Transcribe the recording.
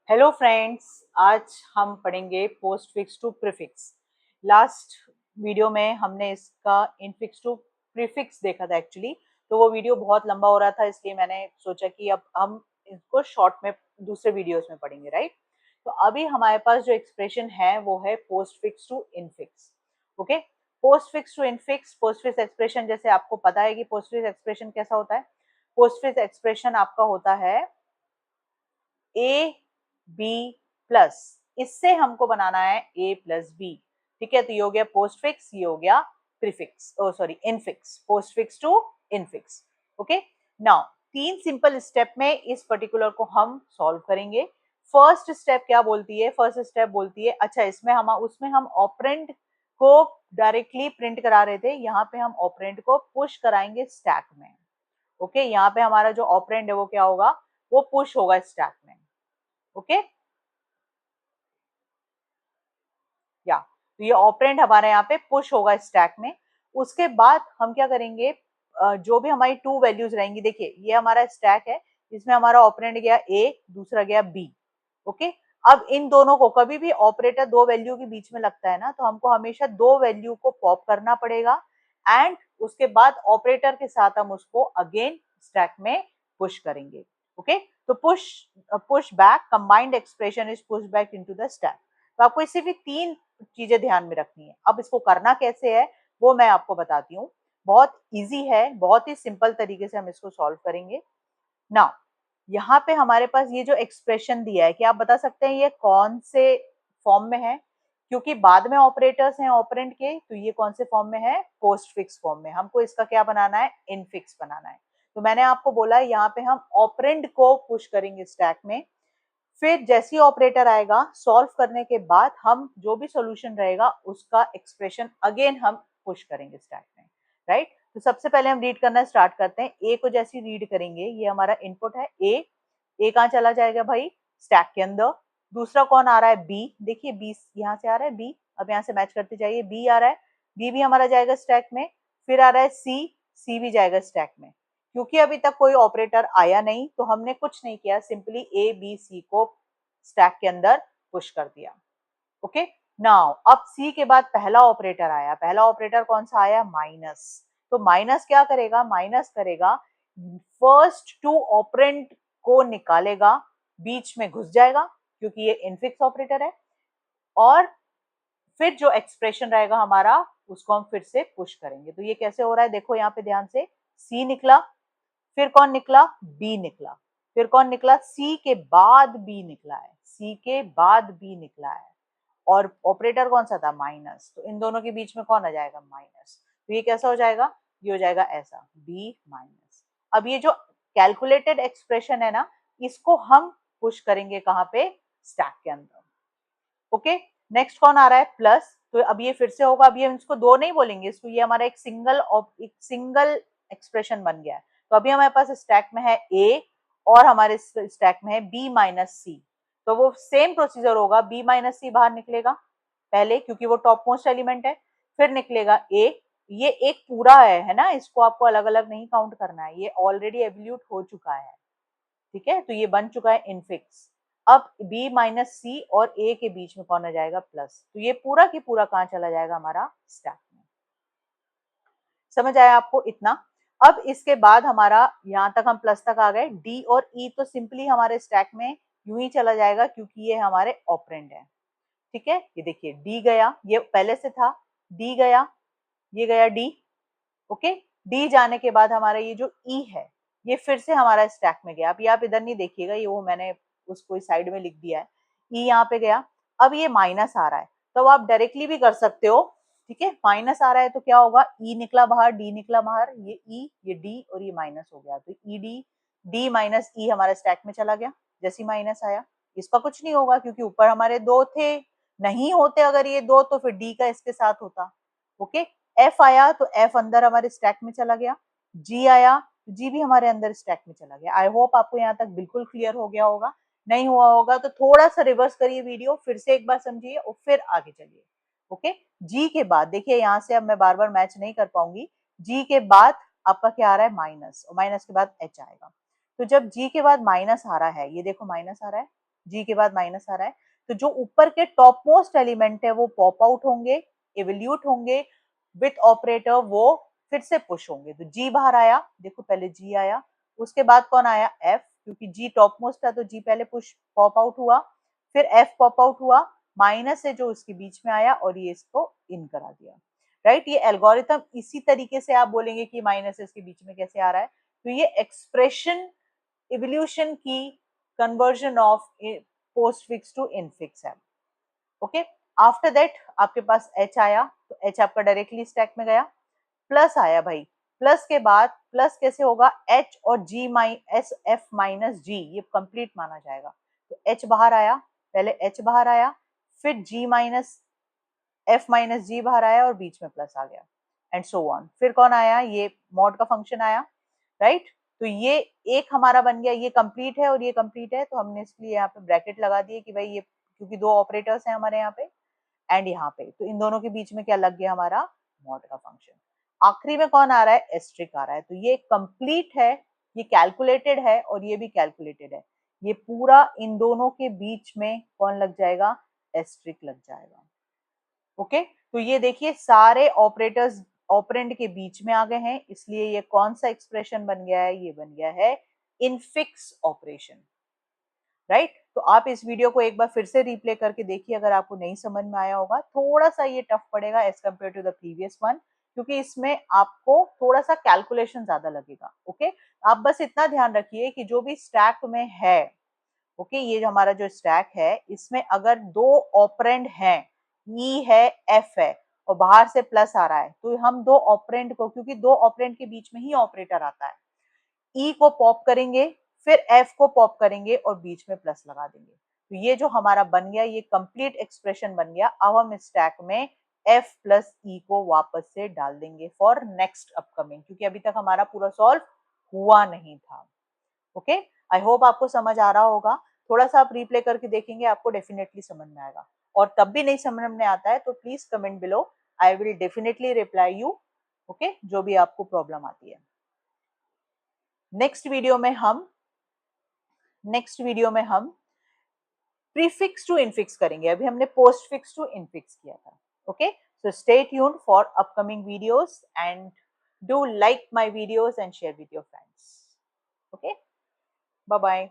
Hello friends, आज हम पढ़ेंगे postfix to prefix. Last video में हमने इसका इनफिक्स टू प्रीफिक्स देखा था एक्चुअली। तो वो वीडियो बहुत लंबा हो रहा था, इसलिए मैंने सोचा कि अब हम इसको शॉर्ट में दूसरे वीडियोस में पढ़ेंगे, राइट। तो अभी हमारे पास जो एक्सप्रेशन है वो है postfix to infix. Okay, postfix to infix. Postfix expression, जैसे आपको पता है कि पोस्ट फिक्स एक्सप्रेशन कैसा होता है। पोस्ट फिक्स एक्सप्रेशन आपका होता है ए बी प्लस, इससे हमको बनाना है ए प्लस बी। ठीक है, तो ये हो गया पोस्ट फिक्स, ये हो गया prefix, oh sorry infix. Postfix to infix. Okay, now 3 simple step में इस पर्टिकुलर को हम सॉल्व करेंगे। फर्स्ट स्टेप क्या बोलती है? फर्स्ट स्टेप बोलती है, अच्छा इसमें हम उसमें हम ऑपरेंड को डायरेक्टली प्रिंट करा रहे थे, यहाँ पे हम ऑपरेंड को पुश कराएंगे स्टैक में। ओके, यहाँ पे हमारा जो ऑपरेंड है वो क्या होगा? वो पुश होगा स्टैक में। ओके, या तो ये ऑपरेंड हमारे यहाँ पे पुश होगा स्टैक में। उसके बाद हम क्या करेंगे, जो भी हमारी टू वैल्यूज रहेंगी, देखिए ये हमारा स्टैक है, इसमें हमारा ऑपरेंड गया ए, दूसरा गया बी। ओके, अब इन दोनों को, कभी भी ऑपरेटर दो वैल्यू के बीच में लगता है ना, तो हमको हमेशा दो वैल्यू को पॉप करना पड़ेगा एंड उसके बाद ऑपरेटर के साथ हम उसको अगेन स्टैक में पुश करेंगे। ओके, तो push back, combined expression is push back into the stack. तो आपको इससे भी 3 चीजें ध्यान में रखनी है। अब इसको करना कैसे है वो मैं आपको बताती हूँ। बहुत इजी है, बहुत ही सिंपल तरीके से हम इसको सॉल्व करेंगे। नाउ यहाँ पे हमारे पास ये जो एक्सप्रेशन दिया है, कि आप बता सकते हैं ये कौन से फॉर्म में है? क्योंकि बाद में ऑपरेटर्स हैं ऑपरेंड के, तो ये कौन से फॉर्म में है? पोस्ट फिक्स फॉर्म में। हमको इसका क्या बनाना है? इनफिक्स बनाना है। तो मैंने आपको बोला है यहाँ पे हम ऑपरेंड को पुश करेंगे स्टैक में, फिर जैसी ऑपरेटर आएगा सॉल्व करने के बाद हम जो भी सॉल्यूशन रहेगा उसका एक्सप्रेशन अगेन हम पुश करेंगे स्टैक में, राइट। तो सबसे पहले हम रीड करना स्टार्ट करते हैं। ए को जैसी रीड करेंगे, ये हमारा इनपुट है ए। ए कहाँ चला जाएगा भाई? स्टैक के अंदर। दूसरा कौन आ रहा है? बी। देखिए बी यहाँ से आ रहा है, बी। अब यहाँ से मैच करते जाइए, बी आ रहा है, बी भी हमारा जाएगा स्टैक में। फिर आ रहा है सी, सी भी जाएगा स्टैक में। क्योंकि अभी तक कोई ऑपरेटर आया नहीं तो हमने कुछ नहीं किया, सिंपली ए बी सी को स्टैक के अंदर पुश कर दिया। ओके, नाउ अब सी के बाद पहला ऑपरेटर आया। पहला ऑपरेटर कौन सा आया? माइनस। तो माइनस क्या करेगा? माइनस करेगा, फर्स्ट टू ऑपरेंड को निकालेगा, बीच में घुस जाएगा क्योंकि ये इनफिक्स ऑपरेटर है, और फिर जो एक्सप्रेशन रहेगा हमारा उसको हम फिर से पुश करेंगे। तो ये कैसे हो रहा है देखो यहाँ पे ध्यान से, सी निकला, फिर कौन निकला? बी निकला, फिर कौन निकला? सी के बाद बी निकला है, सी के बाद बी निकला है, और ऑपरेटर कौन सा था? माइनस। तो इन दोनों के बीच में कौन आ जाएगा? माइनस। तो ये कैसा हो जाएगा? ये हो जाएगा ऐसा, बी माइनस। अब ये जो कैलकुलेटेड एक्सप्रेशन है ना, इसको हम पुश करेंगे कहाँ पे? स्टैक के अंदर। ओके, नेक्स्ट कौन आ रहा है? प्लस। तो अब ये फिर से होगा, अब ये इसको दो नहीं बोलेंगे, इसको ये हमारा एक सिंगल एक्सप्रेशन बन गया है। तो अभी हमारे पास स्टैक में है ए और हमारे स्टैक में है बी माइनस सी। तो वो सेम प्रोसीजर होगा, बी माइनस सी बाहर निकलेगा पहले क्योंकि वो टॉप मोस्ट एलिमेंट है, फिर निकलेगा ए। ये एक पूरा है ना, इसको आपको अलग अलग नहीं काउंट करना है, ये ऑलरेडी एवल्यूट हो चुका है। ठीक है, तो ये बन चुका है इनफिक्स। अब b माइनस सी और a के बीच में कौन आ जाएगा? प्लस। तो ये पूरा की पूरा कहाँ चला जाएगा? हमारा स्टैक में। समझ आया आपको इतना? अब इसके बाद हमारा यहाँ तक हम प्लस तक आ गए, d और e तो सिंपली हमारे स्टैक में यूं ही चला जाएगा क्योंकि ये हमारे ऑपरेंड है। ठीक है, ये देखिए d गया, ये पहले से था, d गया, ये गया d। ओके, डी जाने के बाद हमारा ये जो ई है ये फिर से हमारा स्टैक में गया। अब ये आप इधर नहीं देखिएगा, ये वो मैंने उसको इस साइड में लिख दिया है, ई यहाँ पे गया। अब ये माइनस आ रहा है, तो आप डायरेक्टली भी कर सकते हो। ठीक है, माइनस आ रहा है तो क्या होगा? ई निकला बाहर, डी निकला बाहर, ये ई, ये डी और ये माइनस हो गया, तो ई डी, डी माइनस ई हमारे स्टैक में चला गया। जैसे माइनस आया, इसका कुछ नहीं होगा क्योंकि ऊपर हमारे दो थे, नहीं होते अगर ये दो तो फिर डी का इसके साथ होता। ओके, एफ आया तो एफ अंदर हमारे स्टैक में चला गया, जी आया तो जी भी हमारे अंदर स्टैक में चला गया। आई होप आपको यहाँ तक बिल्कुल क्लियर हो गया होगा। नहीं हुआ होगा तो थोड़ा सा रिवर्स करिए वीडियो, फिर से एक बार समझिए और फिर आगे चलिए। ओके, जी के बाद देखिए यहाँ से अब मैं बार बार मैच नहीं कर पाऊंगी, जी के बाद आपका क्या आ रहा है? माइनस, और माइनस के बाद एच आएगा। तो जब जी के बाद माइनस आ रहा है, ये देखो माइनस आ रहा है, जी के बाद माइनस आ रहा है, तो जो ऊपर के टॉप मोस्ट एलिमेंट है वो पॉप आउट होंगे, एवल्यूट होंगे विथ ऑपरेटर, वो फिर से पुश होंगे। तो जी बाहर आया, देखो पहले जी आया, उसके बाद कौन आया, एफ, क्योंकि जी टॉप मोस्ट था तो जी पहले पुश पॉप आउट हुआ, फिर एफ पॉप आउट हुआ, माइनस है जो इसके बीच में आया और ये इसको इन करा दिया, राइट। ये एल्गोरिथम इसी तरीके से आप बोलेंगे कि माइनस इसके बीच में कैसे आ रहा है, तो ये एक्सप्रेशन इवोल्यूशन की conversion of postfix to infix है। ओके, आफ्टर दैट आपके पास एच आया, तो एच आपका डायरेक्टली स्टैक में गया, प्लस आया भाई, प्लस के बाद प्लस कैसे होगा, एच और जी माइ एस एफ माइनस जी, ये कंप्लीट माना जाएगा। तो एच बाहर आया, पहले एच बाहर आया, फिर जी माइनस एफ माइनस जी बाहर आया और बीच में प्लस आ गया, एंड सो ऑन। फिर कौन आया, ये मॉड का फंक्शन आया, राइट। तो ये एक हमारा बन गया, ये कंप्लीट है और ये कंप्लीट है, तो हमने इसलिए यहाँ पे ब्रैकेट लगा दिए कि भाई ये, क्योंकि दो ऑपरेटर्स हैं हमारे यहाँ पे एंड यहाँ पे, तो इन दोनों के बीच में क्या लग गया, हमारा मॉड का फंक्शन। आखिरी में कौन आ रहा है, एस्ट्रिक आ रहा है, तो ये कंप्लीट है, ये कैलकुलेटेड है और ये भी कैलकुलेटेड है, ये पूरा इन दोनों के बीच में कौन लग जाएगा, एस्ट्रिक लग जाएगा। ओके, तो ये देखिए सारे ऑपरेटर्स ऑपरेंड के बीच में आ गए हैं, इसलिए ये कौन सा एक्सप्रेशन बन गया है, ये बन गया है इनफिक्स ऑपरेशन, राइट। तो आप इस वीडियो को एक बार फिर से रिप्ले करके देखिए, अगर आपको नहीं समझ में आया होगा, थोड़ा सा ये टफ पड़ेगा as compare to the previous one, क्योंकि इसमें आपको थोड़ा सा कैलकुलेशन ज्यादा लगेगा। ओके, आप बस इतना ध्यान रखिए कि जो भी स्टैक में है, ओके, ये जो हमारा जो स्टैक है, इसमें अगर दो ऑपरेंड हैं, ई है, एफ है, और बाहर से प्लस आ रहा है, तो हम दो ऑपरेंड को, क्योंकि दो ऑपरेंड के बीच में ही ऑपरेटर आता है, ई को पॉप करेंगे, फिर एफ को पॉप करेंगे और बीच में प्लस लगा देंगे, तो ये जो हमारा बन गया, ये कंप्लीट एक्सप्रेशन बन गया। अब हम स्टैक में एफ प्लस ई को वापस से डाल देंगे फॉर नेक्स्ट अपकमिंग, क्योंकि अभी तक हमारा पूरा सॉल्व हुआ नहीं था। ओके, आई होप आपको समझ आ रहा होगा, थोड़ा सा आप रिप्ले करके देखेंगे, आपको डेफिनेटली समझ में आएगा, और तब भी नहीं समझ में आता है तो please comment below, I will definitely reply you. Okay, जो भी आपको प्रॉब्लम आती है। नेक्स्ट वीडियो में हम प्रीफिक्स टू इनफिक्स करेंगे, अभी हमने पोस्ट फिक्स टू इनफिक्स किया था। Okay, so stay tuned for upcoming videos and do like my videos and share with your friends. Okay, bye bye.